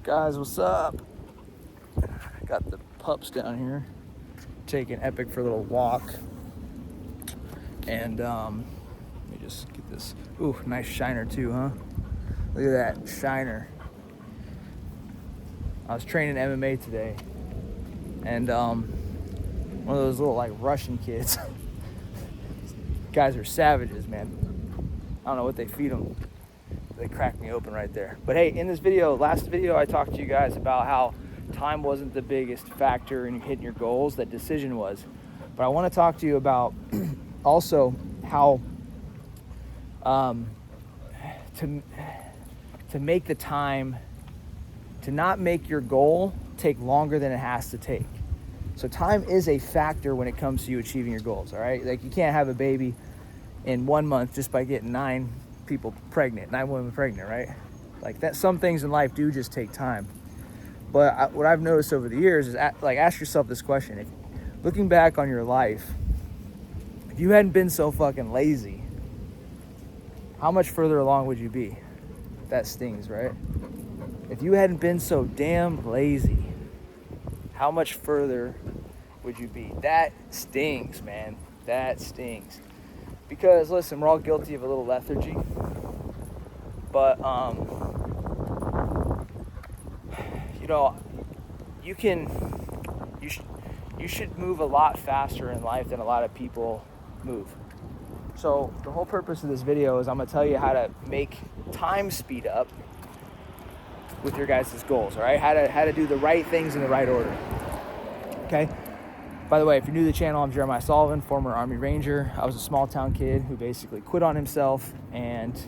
Guys, what's up? Got the pups down here taking Epic for a little walk. And let me just get this. Ooh, nice shiner too, huh? Look at that shiner. I was training MMA today, and one of those little like Russian kids. Guys are savages, man. I don't know what they feed them. They cracked me open right there. But hey, in this video, last video, I talked to you guys about how time wasn't the biggest factor in hitting your goals, that decision was. But I want to talk to you about also how to make the time, to not make your goal take longer than it has to take. So time is a factor when it comes to you achieving your goals, all right? Like, you can't have a baby in 1 month just by getting 9 women pregnant, right? Like that, some things in life do just take time. But what I've noticed over the years is, ask yourself this question. If, looking back on your life, if you hadn't been so fucking lazy, how much further along would you be? That stings, right? If you hadn't been so damn lazy, how much further would you be? That stings, man. That stings. Because listen, we're all guilty of a little lethargy. But you know, you should move a lot faster in life than a lot of people move. So the whole purpose of this video is I'm gonna tell you how to make time speed up with your guys' goals, all right? How to do the right things in the right order, okay? By the way, if you're new to the channel, I'm Jeremiah Sullivan, former Army Ranger. I was a small town kid who basically quit on himself, and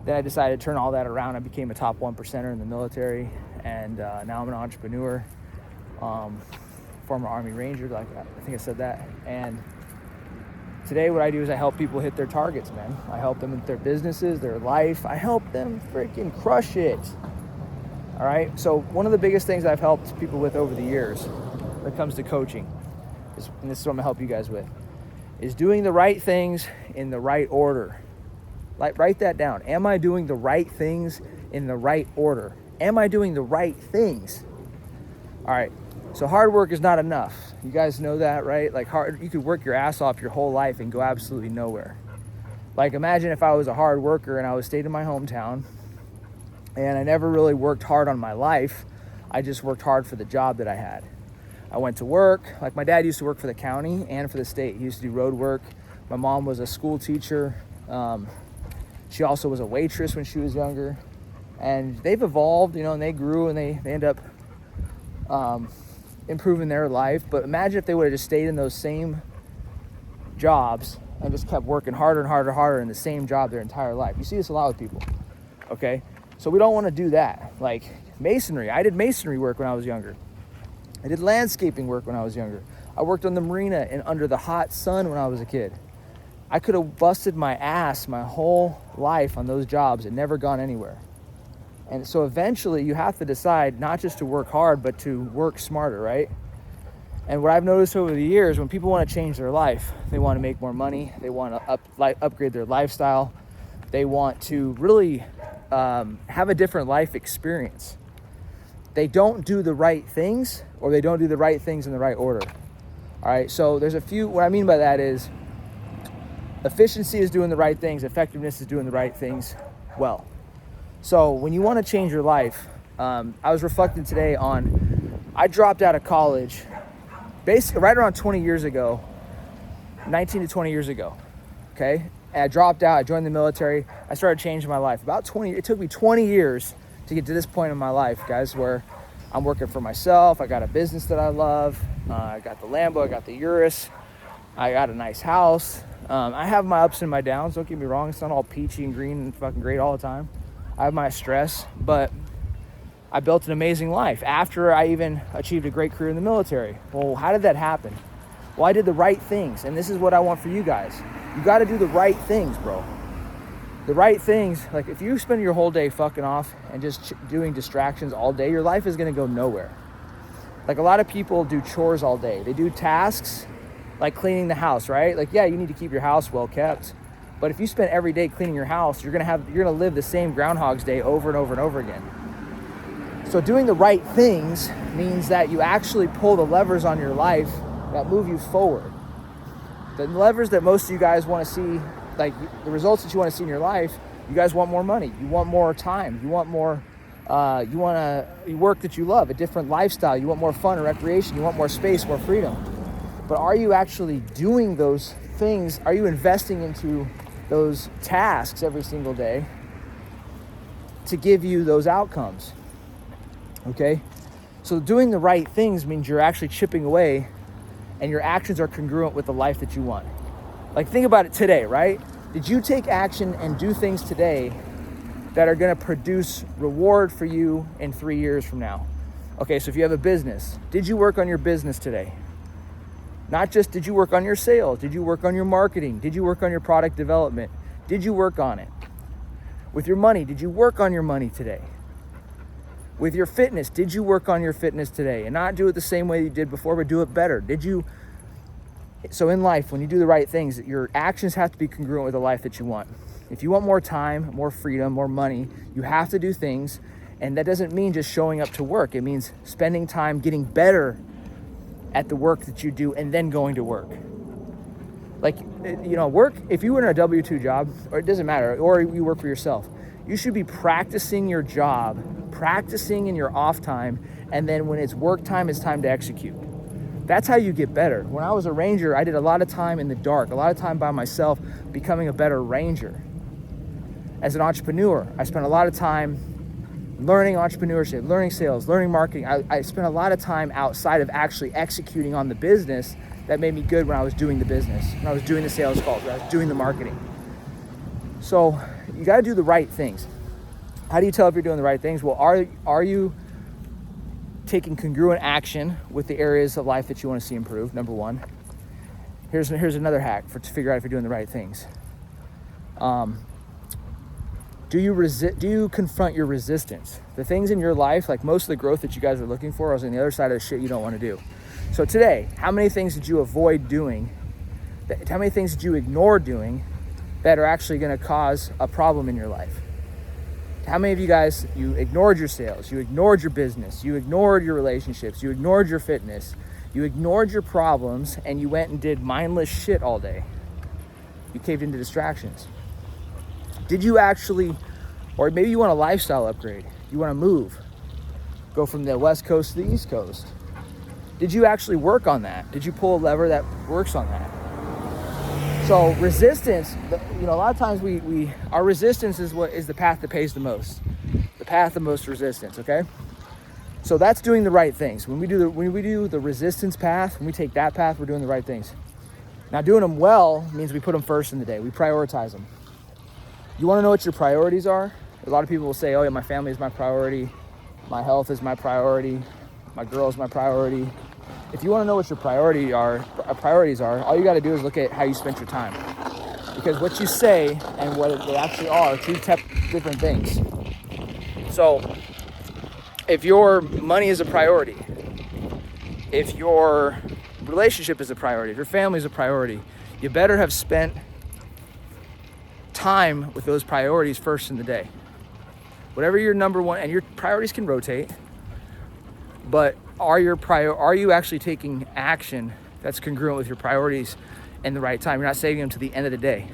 then I decided to turn all that around. I became a top 1%er in the military, and now I'm an entrepreneur, former Army Ranger, like I think I said that. And today what I do is I help people hit their targets, man. I help them with their businesses, their life. I help them freaking crush it. All right, so one of the biggest things I've helped people with over the years when it comes to coaching, and this is what I'm gonna help you guys with, is doing the right things in the right order. Like, write that down. Am I doing the right things in the right order? Am I doing the right things? All right, so hard work is not enough. You guys know that, right? Like, you could work your ass off your whole life and go absolutely nowhere. Like, imagine if I was a hard worker and I was stayed in my hometown and I never really worked hard on my life. I just worked hard for the job that I had. I went to work. Like, my dad used to work for the county and for the state. He used to do road work. My mom was a school teacher. She also was a waitress when she was younger. And they've evolved, you know, and they grew, and they end up improving their life. But imagine if they would have just stayed in those same jobs and just kept working harder and harder and harder in the same job their entire life. You see this a lot with people, okay? So we don't want to do that. Like masonry. I did masonry work when I was younger. I did landscaping work when I was younger. I worked on the marina and under the hot sun when I was a kid. I could have busted my ass my whole life on those jobs and never gone anywhere. And so eventually you have to decide not just to work hard, but to work smarter, right? And what I've noticed over the years, when people want to change their life, they want to make more money, they want to upgrade their lifestyle, they want to really have a different life experience. They don't do the right things, or they don't do the right things in the right order. All right, so there's a few, what I mean by that is, efficiency is doing the right things, effectiveness is doing the right things well. So when you want to change your life, I was reflecting today on, I dropped out of college basically right around 20 years ago, 19 to 20 years ago, okay? And I dropped out, I joined the military, I started changing my life. It took me 20 years to get to this point in my life, guys, where I'm working for myself, I got a business that I love, I got the Lambo, I got the Urus, I got a nice house. I have my ups and my downs, don't get me wrong, it's not all peachy and green and fucking great all the time. I have my stress, but I built an amazing life after I even achieved a great career in the military. Well, how did that happen? Well, I did the right things, and this is what I want for you guys. You got to do the right things, bro. The right things, like if you spend your whole day fucking off and just doing distractions all day, your life is going to go nowhere. Like, a lot of people do chores all day. They do tasks like cleaning the house, right? Like, yeah, you need to keep your house well kept. But if you spend every day cleaning your house, you're gonna live the same Groundhog's Day over and over and over again. So doing the right things means that you actually pull the levers on your life that move you forward. The levers that most of you guys want to see, like the results that you want to see in your life, you guys want more money, you want more time, you want more, you want a work that you love, a different lifestyle, you want more fun and recreation, you want more space, more freedom. But are you actually doing those things? Are you investing into those tasks every single day to give you those outcomes? Okay? So doing the right things means you're actually chipping away and your actions are congruent with the life that you want. Like, think about it today, right? Did you take action and do things today that are going to produce reward for you in 3 years from now? Okay, so if you have a business, did you work on your business today? Not just did you work on your sales, did you work on your marketing? Did you work on your product development? Did you work on it? With your money, did you work on your money today? With your fitness, did you work on your fitness today? And not do it the same way you did before, but do it better. Did you? So in life, when you do the right things, your actions have to be congruent with the life that you want. If you want more time, more freedom, more money, you have to do things. And that doesn't mean just showing up to work. It means spending time getting better at the work that you do and then going to work. Like, you know, work, if you were in a W-2 job, or it doesn't matter, or you work for yourself, you should be practicing your job, practicing in your off time, and then when it's work time, it's time to execute. That's how you get better. When I was a ranger, I did a lot of time in the dark, a lot of time by myself, becoming a better ranger. As an entrepreneur, I spent a lot of time learning entrepreneurship, learning sales, learning marketing. I spent a lot of time outside of actually executing on the business that made me good when I was doing the business, when I was doing the sales calls, when I was doing the marketing. So you got to do the right things. How do you tell if you're doing the right things? Well, are you taking congruent action with the areas of life that you want to see improved? Number one. Here's another hack to figure out if you're doing the right things. Do you confront your resistance? The things in your life, like most of the growth that you guys are looking for, is on the other side of the shit you don't want to do. So today, how many things did you avoid doing? How many things did you ignore doing that are actually going to cause a problem in your life? How many of you guys, you ignored your sales, you ignored your business, you ignored your relationships, you ignored your fitness, you ignored your problems, and you went and did mindless shit all day? You caved into distractions. Did you actually, or maybe you want a lifestyle upgrade, you want to move, go from the West Coast to the East Coast. Did you actually work on that? Did you pull a lever that works on that? So resistance, you know, a lot of times our resistance is the path that pays the most, the path of most resistance. Okay, so that's doing the right things. When we do the resistance path, when we take that path, we're doing the right things. Now, doing them well means we put them first in the day. We prioritize them. You want to know what your priorities are? A lot of people will say, "Oh yeah, my family is my priority, my health is my priority, my girl is my priority." If you want to know what your priorities are, all you got to do is look at how you spent your time. Because what you say and what they actually are two different things. So if your money is a priority, if your relationship is a priority, if your family is a priority, you better have spent time with those priorities first in the day. Whatever your number one, and your priorities can rotate, but are you actually taking action that's congruent with your priorities in the right time? You're not saving them to the end of the day.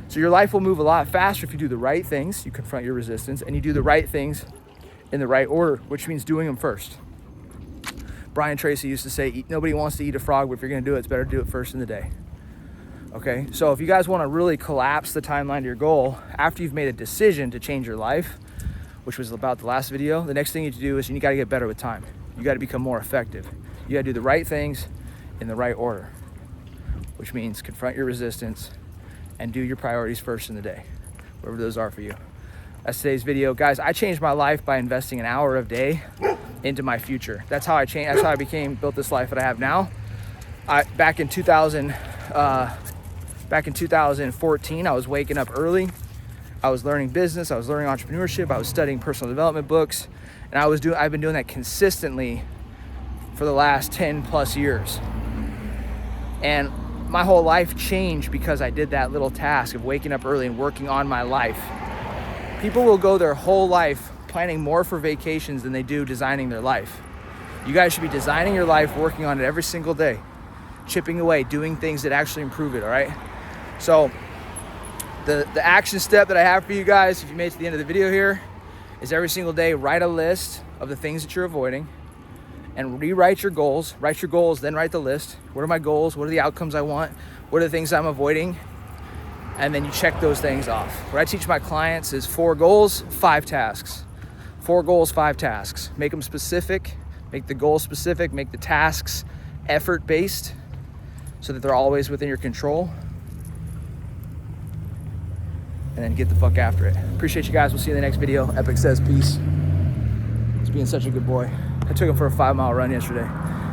So your life will move a lot faster if you do the right things, you confront your resistance, and you do the right things in the right order, which means doing them first. Brian Tracy used to say, nobody wants to eat a frog, but if you're gonna do it, it's better to do it first in the day. Okay, so if you guys wanna really collapse the timeline to your goal, after you've made a decision to change your life, which was about the last video, the next thing you need to do is you gotta get better with time. You gotta become more effective. You gotta do the right things in the right order, which means confront your resistance and do your priorities first in the day, whatever those are for you. That's today's video. Guys, I changed my life by investing an hour a day into my future. That's how I changed. That's how I built this life that I have now. Back in 2014, I was waking up early. I was learning business. I was learning entrepreneurship. I was studying personal development books. And I've been doing that consistently for the last 10 plus years. And my whole life changed because I did that little task of waking up early and working on my life. People will go their whole life planning more for vacations than they do designing their life. You guys should be designing your life, working on it every single day, chipping away, doing things that actually improve it, all right? So the action step that I have for you guys, if you made it to the end of the video here, is every single day, write a list of the things that you're avoiding and rewrite your goals. Write your goals, then write the list. What are my goals? What are the outcomes I want? What are the things I'm avoiding? And then you check those things off. What I teach my clients is 4 goals, 5 tasks. 4 goals, 5 tasks. Make them specific, make the goals specific, make the tasks effort-based so that they're always within your control. And then get the fuck after it. Appreciate you guys. We'll see you in the next video. Epic says peace. He's being such a good boy. I took him for a 5-mile run yesterday.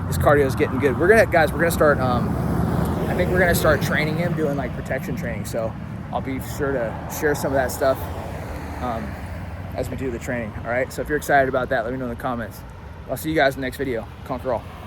His cardio is getting good. We're gonna start, I think we're gonna start training him, doing like protection training. So I'll be sure to share some of that stuff as we do the training. All right. So if you're excited about that, let me know in the comments. I'll see you guys in the next video. Conquer all.